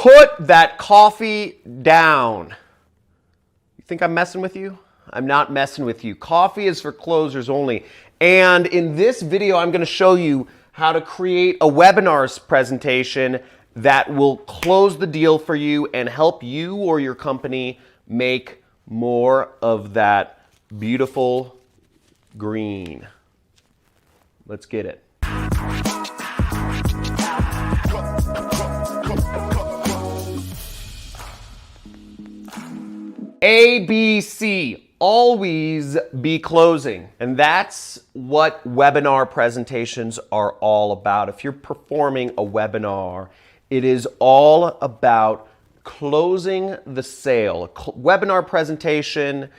Put that coffee down. You think I'm messing with you? I'm not messing with you. Coffee is for closers only. And in this video, I'm going to show you how to create a webinar presentation that will close the deal for you and help you or your company make more of that beautiful green. Let's get it. ABC, always be closing. And that's what webinar presentations are all about. If you're performing a webinar, it is all about closing the sale. A webinar presentation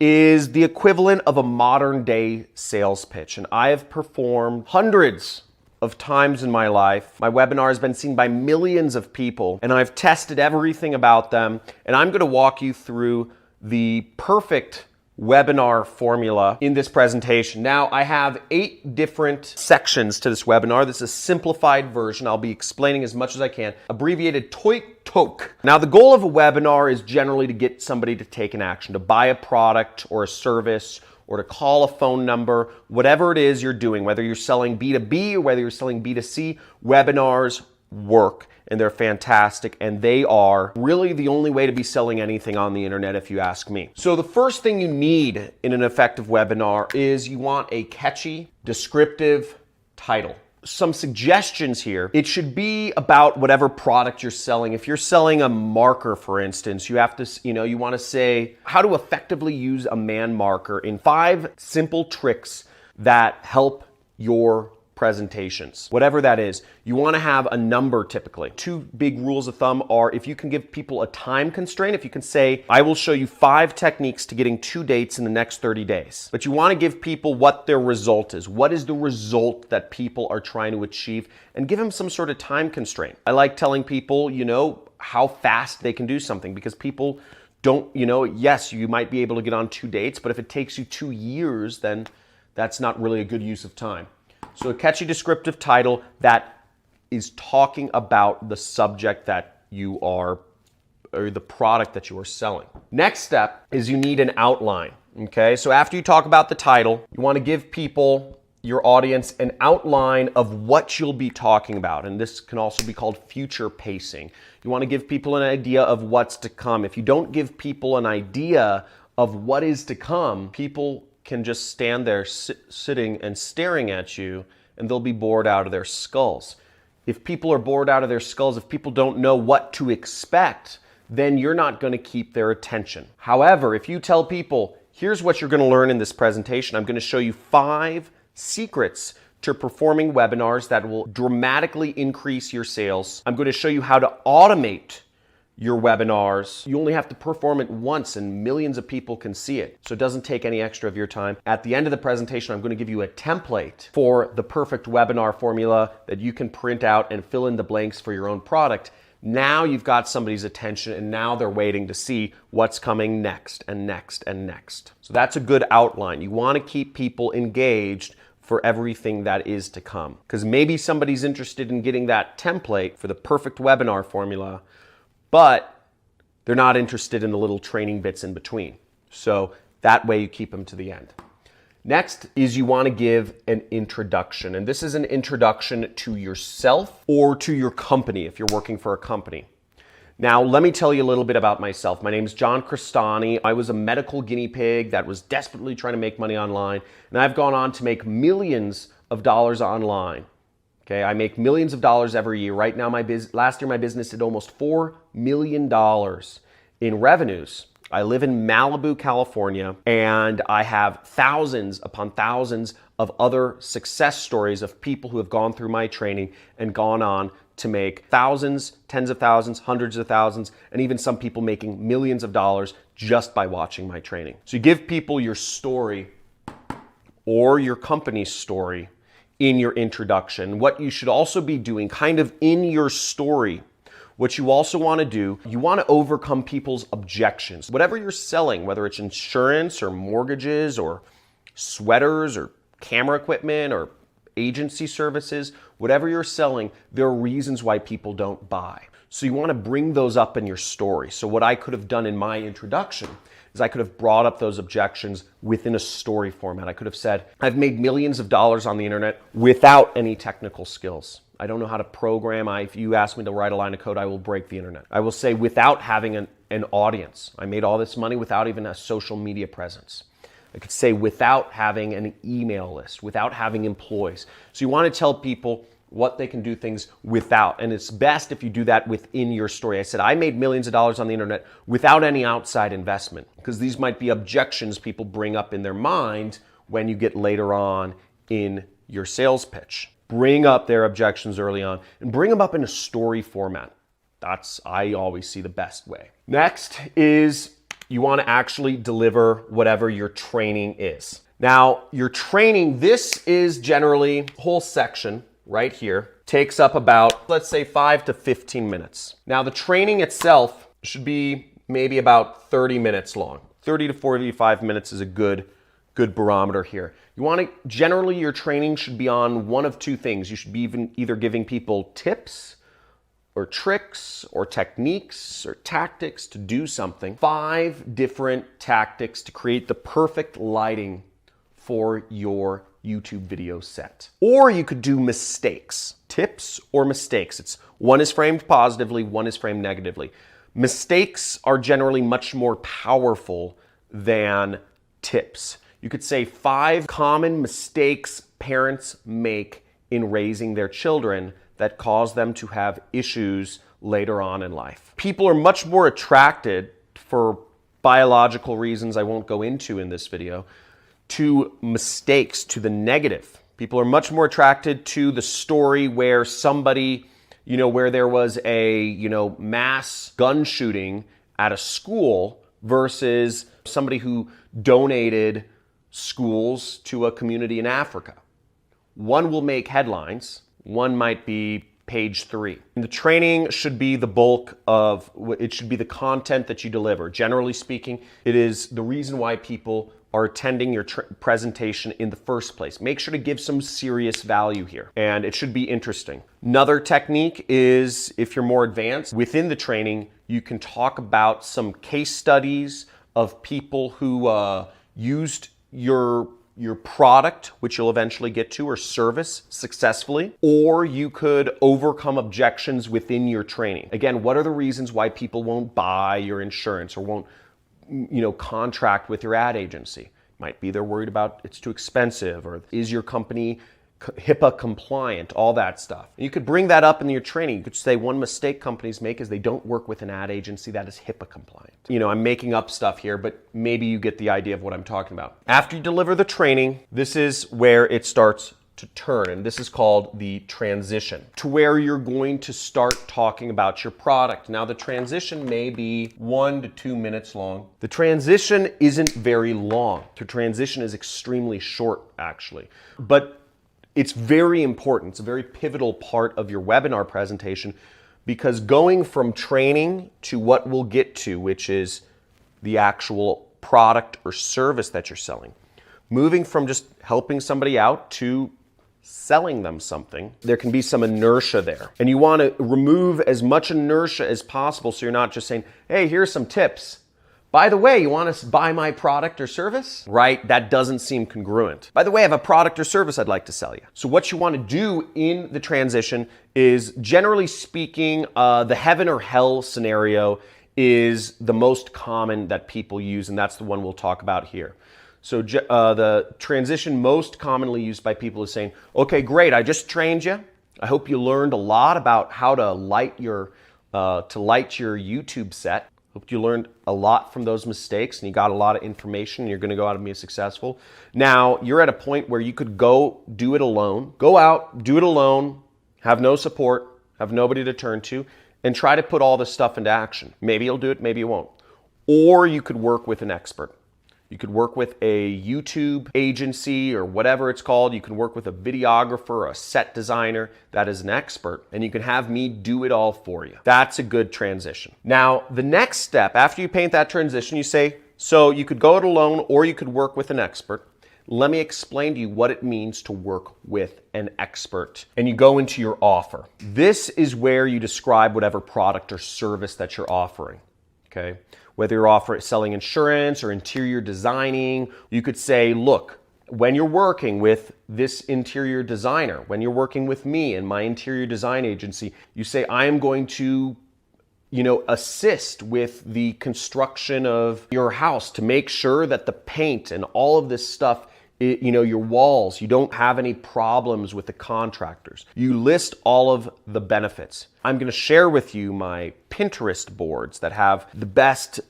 is the equivalent of a modern day sales pitch. And I have performed hundreds of times in my life. My webinar has been seen by millions of people, and I've tested everything about them. And I'm going to walk you through the perfect webinar formula in this presentation. Now, I have 8 different sections to this webinar. This is a simplified version. I'll be explaining as much as I can. Abbreviated TOIC. Now, the goal of a webinar is generally to get somebody to take an action, to buy a product or a service, or to call a phone number, whatever it is you're doing, whether you're selling B2B or whether you're selling B2C, webinars work and they're fantastic, and they are really the only way to be selling anything on the internet if you ask me. So the first thing you need in an effective webinar is you want a catchy, descriptive title. Some suggestions here. It should be about whatever product you're selling. If you're selling a marker, for instance, you have to, you want to say how to effectively use a man marker in 5 simple tricks that help your presentations. Whatever that is, you want to have a number typically. 2 big rules of thumb are if you can give people a time constraint, if you can say, I will show you 5 techniques to getting 2 dates in the next 30 days. But you want to give people what their result is. What is the result that people are trying to achieve? And give them some sort of time constraint. I like telling people, how fast they can do something, because people don't, yes, you might be able to get on 2 dates, but if it takes you 2 years, then that's not really a good use of time. So a catchy descriptive title that is talking about the subject that you are, or the product that you are selling. Next step is you need an outline, okay? So after you talk about the title, you want to give people, your audience, an outline of what you'll be talking about. And this can also be called future pacing. You want to give people an idea of what's to come. If you don't give people an idea of what is to come, people can just stand there sitting and staring at you, and they'll be bored out of their skulls. If people are bored out of their skulls, if people don't know what to expect, then you're not going to keep their attention. However, if you tell people, here's what you're going to learn in this presentation, I'm going to show you 5 secrets to performing webinars that will dramatically increase your sales. I'm going to show you how to automate your webinars. You only have to perform it once and millions of people can see it. So it doesn't take any extra of your time. At the end of the presentation, I'm going to give you a template for the perfect webinar formula that you can print out and fill in the blanks for your own product. Now you've got somebody's attention, and now they're waiting to see what's coming next and next and next. So that's a good outline. You want to keep people engaged for everything that is to come. Because maybe somebody's interested in getting that template for the perfect webinar formula, but they're not interested in the little training bits in between. So that way you keep them to the end. Next is you want to give an introduction. And this is an introduction to yourself or to your company if you're working for a company. Now, let me tell you a little bit about myself. My name is John Crestani. I was a medical guinea pig that was desperately trying to make money online. And I've gone on to make millions of dollars online. Okay, I make millions of dollars every year. Right now, last year my business did almost $4 million in revenues. I live in Malibu, California, and I have thousands upon thousands of other success stories of people who have gone through my training and gone on to make thousands, tens of thousands, hundreds of thousands, and even some people making millions of dollars just by watching my training. So you give people your story or your company's story in your introduction. What you should also be doing kind of in your story, what you also want to do, you want to overcome people's objections. Whatever you're selling, whether it's insurance or mortgages or sweaters or camera equipment or agency services, whatever you're selling, there are reasons why people don't buy. So you want to bring those up in your story. So what I could have done in my introduction is I could have brought up those objections within a story format. I could have said, I've made millions of dollars on the internet without any technical skills. I don't know how to program. If you ask me to write a line of code, I will break the internet. I will say without having an audience. I made all this money without even a social media presence. I could say without having an email list, without having employees. So you want to tell people what they can do things without. And it's best if you do that within your story. I said, I made millions of dollars on the internet without any outside investment, because these might be objections people bring up in their mind when you get later on in your sales pitch. Bring up their objections early on and bring them up in a story format. That's, I always see, the best way. Next is you want to actually deliver whatever your training is. Now, your training, this is generally a whole section right here, takes up about, let's say, 5 to 15 minutes. Now, the training itself should be maybe about 30 minutes long. 30 to 45 minutes is a good barometer here. You want to, generally your training should be on one of two things. You should be either giving people tips or tricks or techniques or tactics to do something. 5 different tactics to create the perfect lighting for your YouTube video set. Or you could do mistakes, tips or mistakes. One is framed positively, one is framed negatively. Mistakes are generally much more powerful than tips. You could say 5 common mistakes parents make in raising their children that cause them to have issues later on in life. People are much more attracted, for biological reasons I won't go into in this video, to mistakes, to the negative. People are much more attracted to the story where somebody, where there was a, mass gun shooting at a school versus somebody who donated schools to a community in Africa. One will make headlines, one might be page 3. And the training should be the bulk of, it should be the content that you deliver. Generally speaking, it is the reason why people are attending your presentation in the first place. Make sure to give some serious value here, and it should be interesting. Another technique is, if you're more advanced within the training, you can talk about some case studies of people who used your product, which you'll eventually get to, or service successfully, or you could overcome objections within your training. Again, what are the reasons why people won't buy your insurance or won't contract with your ad agency? Might be they're worried about it's too expensive, or is your company HIPAA compliant, all that stuff. And you could bring that up in your training. You could say one mistake companies make is they don't work with an ad agency that is HIPAA compliant. I'm making up stuff here, but maybe you get the idea of what I'm talking about. After you deliver the training, this is where it starts to turn, and this is called the transition, to where you're going to start talking about your product. Now, the transition may be 1 to 2 minutes long. The transition isn't very long. The transition is extremely short, actually, but it's very important. It's a very pivotal part of your webinar presentation, because going from training to what we'll get to, which is the actual product or service that you're selling, moving from just helping somebody out to selling them something, there can be some inertia there. And you want to remove as much inertia as possible, so you're not just saying, hey, here's some tips. By the way, you want to buy my product or service? Right? That doesn't seem congruent. By the way, I have a product or service I'd like to sell you. So what you want to do in the transition is, generally speaking, the heaven or hell scenario is the most common that people use, and that's the one we'll talk about here. So the transition most commonly used by people is saying, okay, great, I just trained you. I hope you learned a lot about how to light your YouTube set. Hope you learned a lot from those mistakes and you got a lot of information and you're gonna go out and be successful. Now, you're at a point where you could go do it alone. Go out, do it alone, have no support, have nobody to turn to, and try to put all this stuff into action. Maybe you'll do it, maybe you won't. Or you could work with an expert. You could work with a YouTube agency or whatever it's called. You can work with a videographer or a set designer that is an expert, and you can have me do it all for you. That's a good transition. Now, the next step, after you paint that transition, you say, so you could go it alone or you could work with an expert. Let me explain to you what it means to work with an expert. And you go into your offer. This is where you describe whatever product or service that you're offering, okay? Whether you're selling insurance or interior designing, you could say, look, when you're working with this interior designer, when you're working with me and my interior design agency, you say, I am going to assist with the construction of your house to make sure that the paint and all of this stuff, your walls, you don't have any problems with the contractors. You list all of the benefits. I'm going to share with you my Pinterest boards that have the best,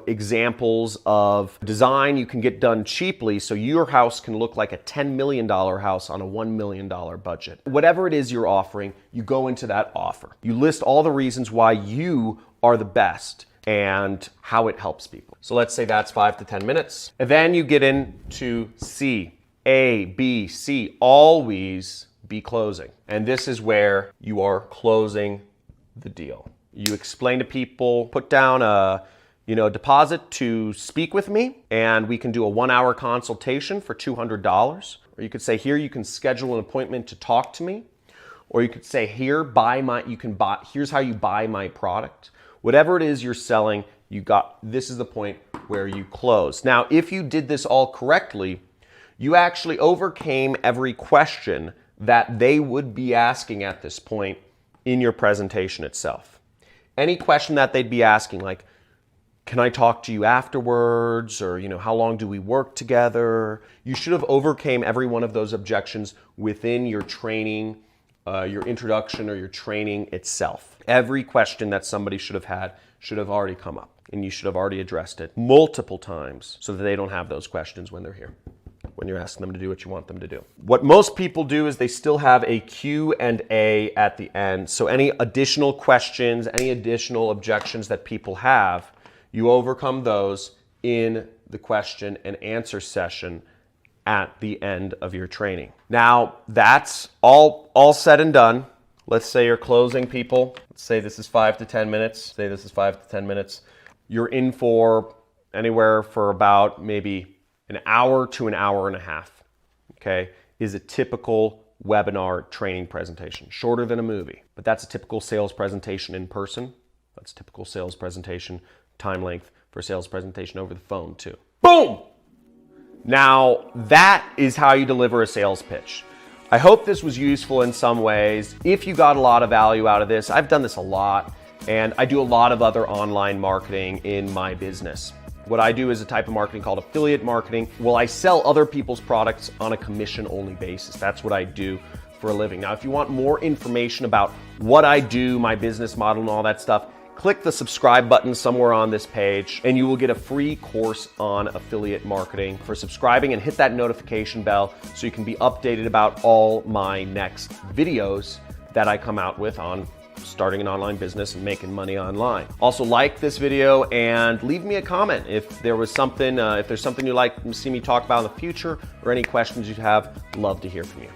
examples of design you can get done cheaply so your house can look like a $10 million house on a $1 million budget. Whatever it is you're offering, you go into that offer. You list all the reasons why you are the best and how it helps people. So let's say that's 5 to 10 minutes. And then you get into C, A, B, C, always be closing. And this is where you are closing the deal. You explain to people, put down a deposit to speak with me, and we can do a 1-hour consultation for $200. Or you could say, here, you can schedule an appointment to talk to me. Or you could say, here's how you buy my product. Whatever it is you're selling, this is the point where you close. Now, if you did this all correctly, you actually overcame every question that they would be asking at this point in your presentation itself. Any question that they'd be asking, like, can I talk to you afterwards? Or, how long do we work together? You should have overcame every one of those objections within your training, your introduction or your training itself. Every question that somebody should have had should have already come up, and you should have already addressed it multiple times so that they don't have those questions when they're here, when you're asking them to do what you want them to do. What most people do is they still have a Q&A at the end. So any additional questions, any additional objections that people have, you overcome those in the question and answer session at the end of your training. Now, that's all said and done. Let's say you're closing people. Let's say this is 5 to 10 minutes. You're in for anywhere for about maybe an hour to an hour and a half, okay, is a typical webinar training presentation. Shorter than a movie, but that's a typical sales presentation in person. That's a typical sales presentation time length for a sales presentation over the phone too. Boom! Now, that is how you deliver a sales pitch. I hope this was useful in some ways. If you got a lot of value out of this, I've done this a lot, and I do a lot of other online marketing in my business. What I do is a type of marketing called affiliate marketing. Well, I sell other people's products on a commission-only basis. That's what I do for a living. Now, if you want more information about what I do, my business model and all that stuff, click the subscribe button somewhere on this page and you will get a free course on affiliate marketing for subscribing, and hit that notification bell so you can be updated about all my next videos that I come out with on starting an online business and making money online. Also, like this video and leave me a comment if there's something you'd like to see me talk about in the future, or any questions you have. Love to hear from you.